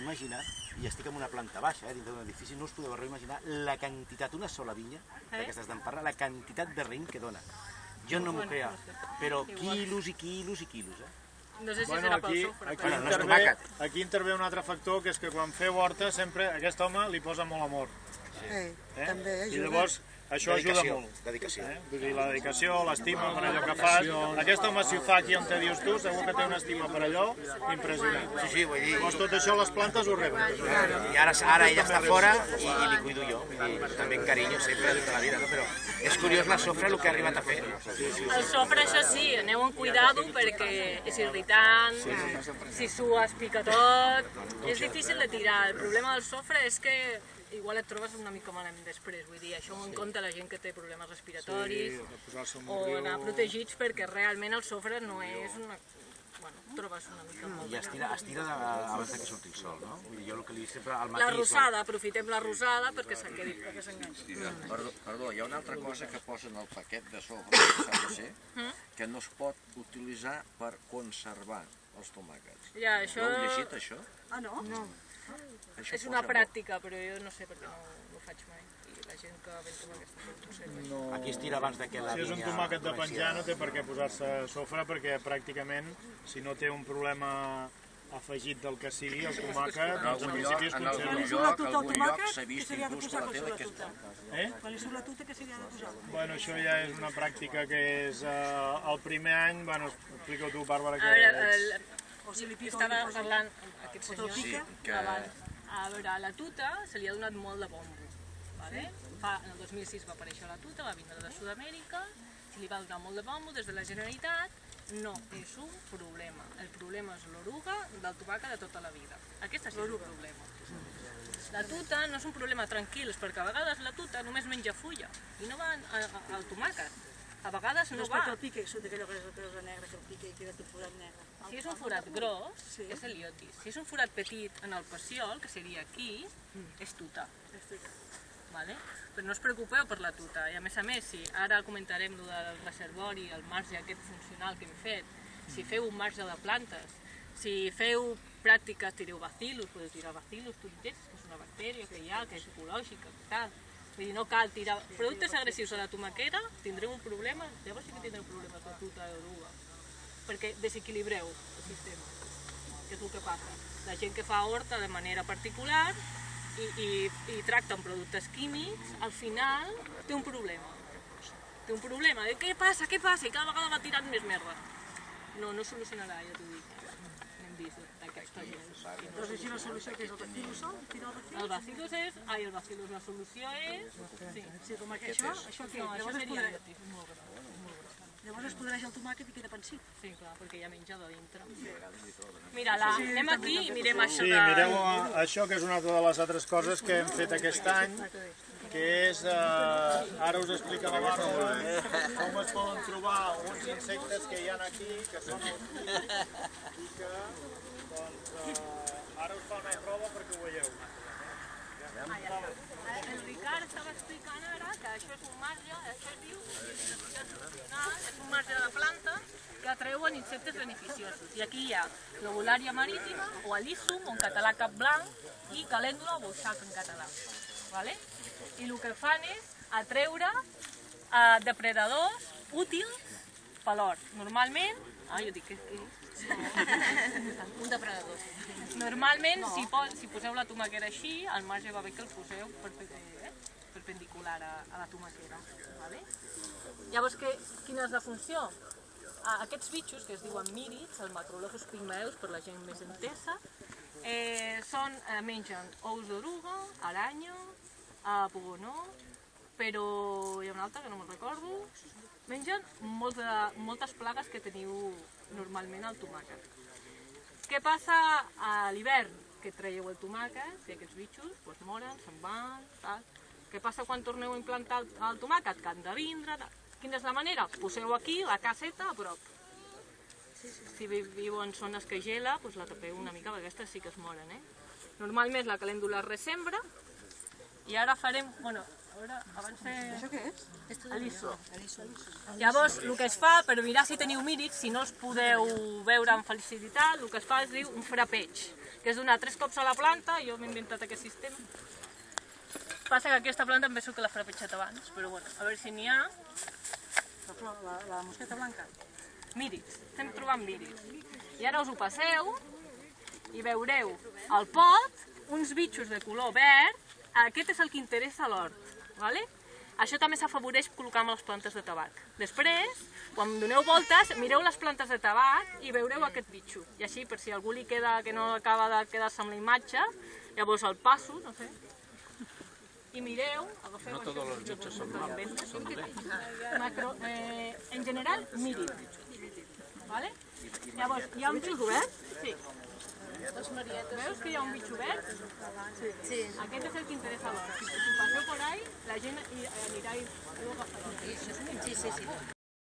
imaginar, i estic en una planta baixa, dintre d'un edifici, no us podeu imaginar la quantitat, una sola vinya, d'aquestes d'en Parra, la quantitat de raïm que dona. Jo no m'ho crea, però quilos i quilos i quilos, No sé si serà pel sofre. Aquí intervé un altre factor, que és que quan feu horta sempre aquest home li posa molt amor. També I llavors això ajuda molt. Dedicació. Vull dir, la dedicació, l'estima per allò que fas. Aquest home, si ho fa aquí on te dius tu, segur que té una estima per allò impressionant. Sí, vull dir... Llavors tot això les plantes ho reben. I ara ella està fora i li cuido jo. Vull dir, també en carinyo sempre de tota la vida, no? Però és curiós la sofra el que ha arribat a fer. El sofre, això sí, aneu amb cuidado perquè és irritant, si sues pica tot, és difícil de tirar. El problema del sofre és que igual et trobes una mica malament després, vull dir, això ho en compte la gent que té problemes respiratoris o anar protegits perquè realment el sofre no és una... Bueno, trobes una mica molt... I es tira abans que surti el sol, no? Vull dir, jo el que li dic sempre al matí... La rosada, aprofitem la rosada perquè se'n quedi, perquè s'enganxi. Perdó, hi ha una altra cosa que posen al paquet de sobre, que s'ha de ser, que no es pot utilitzar per conservar els tomàquets. Ja, això... Ho heu llegit, això? Ah, no? No. És una pràctica, però jo no sé perquè no ho faig mai. I la gent que ven tomàquets no ho sé. Aquí es tira abans que la Si és un tomàquet de penjar no té per què posar-se sofre, perquè pràcticament, si no té un problema afegit del que sigui, el tomàquet, doncs en principi es conserva. En algun lloc s'ha vist inclús per la tele que... Quan li surt la tuta, què se li ha de posar? Bueno, això ja és una pràctica que és el primer any, bueno, explica-ho tu, Bàrbara, que Estava parlant amb aquest senyor abans. A veure, a la tuta se li ha donat molt de bombo. En el 2006 va aparèixer la tuta, va vindre de Sud-amèrica, se li va donar molt de bombo des de la Generalitat. No és un problema. El problema és l'oruga del tomàquet de tota la vida. Aquesta sí és un problema. La tuta no és un problema tranquil, perquè a vegades la tuta només menja fulla i no va al tomàquet. A vegades no va. Que el pique, surt aquella cosa negra que el pique i queda tot forat negre. Si és un forat gros, és heliotis. Si és un forat petit en el peciol, que seria aquí, és tuta. Però no us preocupeu per la tuta. I a més, si ara comentarem del reservori, el marge aquest funcional que hem fet, si feu un marge de plantes, si feu pràctiques, tireu bacillus, podeu tirar bacillus tulites, que és una bactèria que hi ha, que és ecològica, tal. Vull dir, no cal tirar productes agressius a la tomaquera, tindreu un problema, llavors sí que tindreu problemes de tuta d'oruga, perquè desequilibreu el sistema, que és el que passa. La gent que fa horta de manera particular i tracta amb productes químics, al final té un problema. Té un problema de què passa, i cada vegada va tirant més merda. No solucionarà, ja t'ho dic. N'hem vist d'aquesta gent. Doncs així la solució que és el bacillus sol, tirar el bacillus? El bacillus la solució és... Sí, com això què? No, això seria heliotis, molt gros. Llavors es podreix el tomàquet i queda pansit. Sí, clar, perquè ja menja de dintre. Mira, anem aquí i mirem això Sí, mireu això, que és una de les altres coses que hem fet aquest any, que és, ara us explica la Bàrbara, com es poden trobar uns insectes que hi ha aquí, que són els pis, i que, doncs, ara us fa una prova perquè ho veieu. El Ricard estava explicant ara que això és un marge, això es diu és un marge de plantes que atreuen insectes beneficiosos. I aquí hi ha l'Ovulària marítima, o Alyssum, o en català cap blanc, i Calèndula o Bouchac en català. I el que fan és atreure depredadors útils per l'hort. Normalment, jo dic que és un depredador. Normalment, si poseu la tomaquera així, al marge va bé que el poseu perpendicular a la tomaquera. Llavors, quina és la funció? Aquests bitxos, que es diuen mírids, el Macrolophus pygmaeus, per la gent més entesa, mengen ous d'oruga, aranya, pogonó, però hi ha una altra que no me'n recordo. Mengen moltes plagues que teniu normalment al tomàquet. Què passa a l'hivern? Que traieu el tomàquet i aquests bitxos moren, se'n van, tal. Què passa quan torneu a implantar el tomàquet? Que han de vindre, tal. Quina és la manera? Poseu aquí la caseta a prop. Si viu en zones que gela, la tapeu una mica, perquè aquestes sí que es moren. Normalment la calèndula es ressembra I ara farem, bueno, a veure, abans de... Això què és? Aliso. Llavors, el que es fa, per mirar si teniu mírits, si no els podeu veure amb facilitat, el que es fa es diu un frapeig, que és donar 3 cops a la planta, jo m'he inventat aquest sistema. Passa que aquesta planta em penso que l'ha frapejat abans, però bueno, a veure si n'hi ha. La mosqueta blanca. Mírits, estem trobant mírits. I ara us ho passeu i veureu al pot uns bitxos de color verd, aquest és el que interessa a l'hort, ¿vale? Això també s'afavoreix col·locant les plantes de tabac. Després, quan doneu voltes, mireu les plantes de tabac i veureu aquest bitxo. I així, per si algú li queda que no acaba de quedar-se amb la imatge, llavors el passo, no sé, i mireu, agafeu No tots els bitxos són malos, són dolents. En general, mírid. ¿Vale? Llavors, hi ha un bitxo verd? Sí. Veus que hi ha un bitxo verd? Sí. Aquest és el que interessa a l'hort. Si passeu per ahí, la gent anirà i ho agafarà. Sí.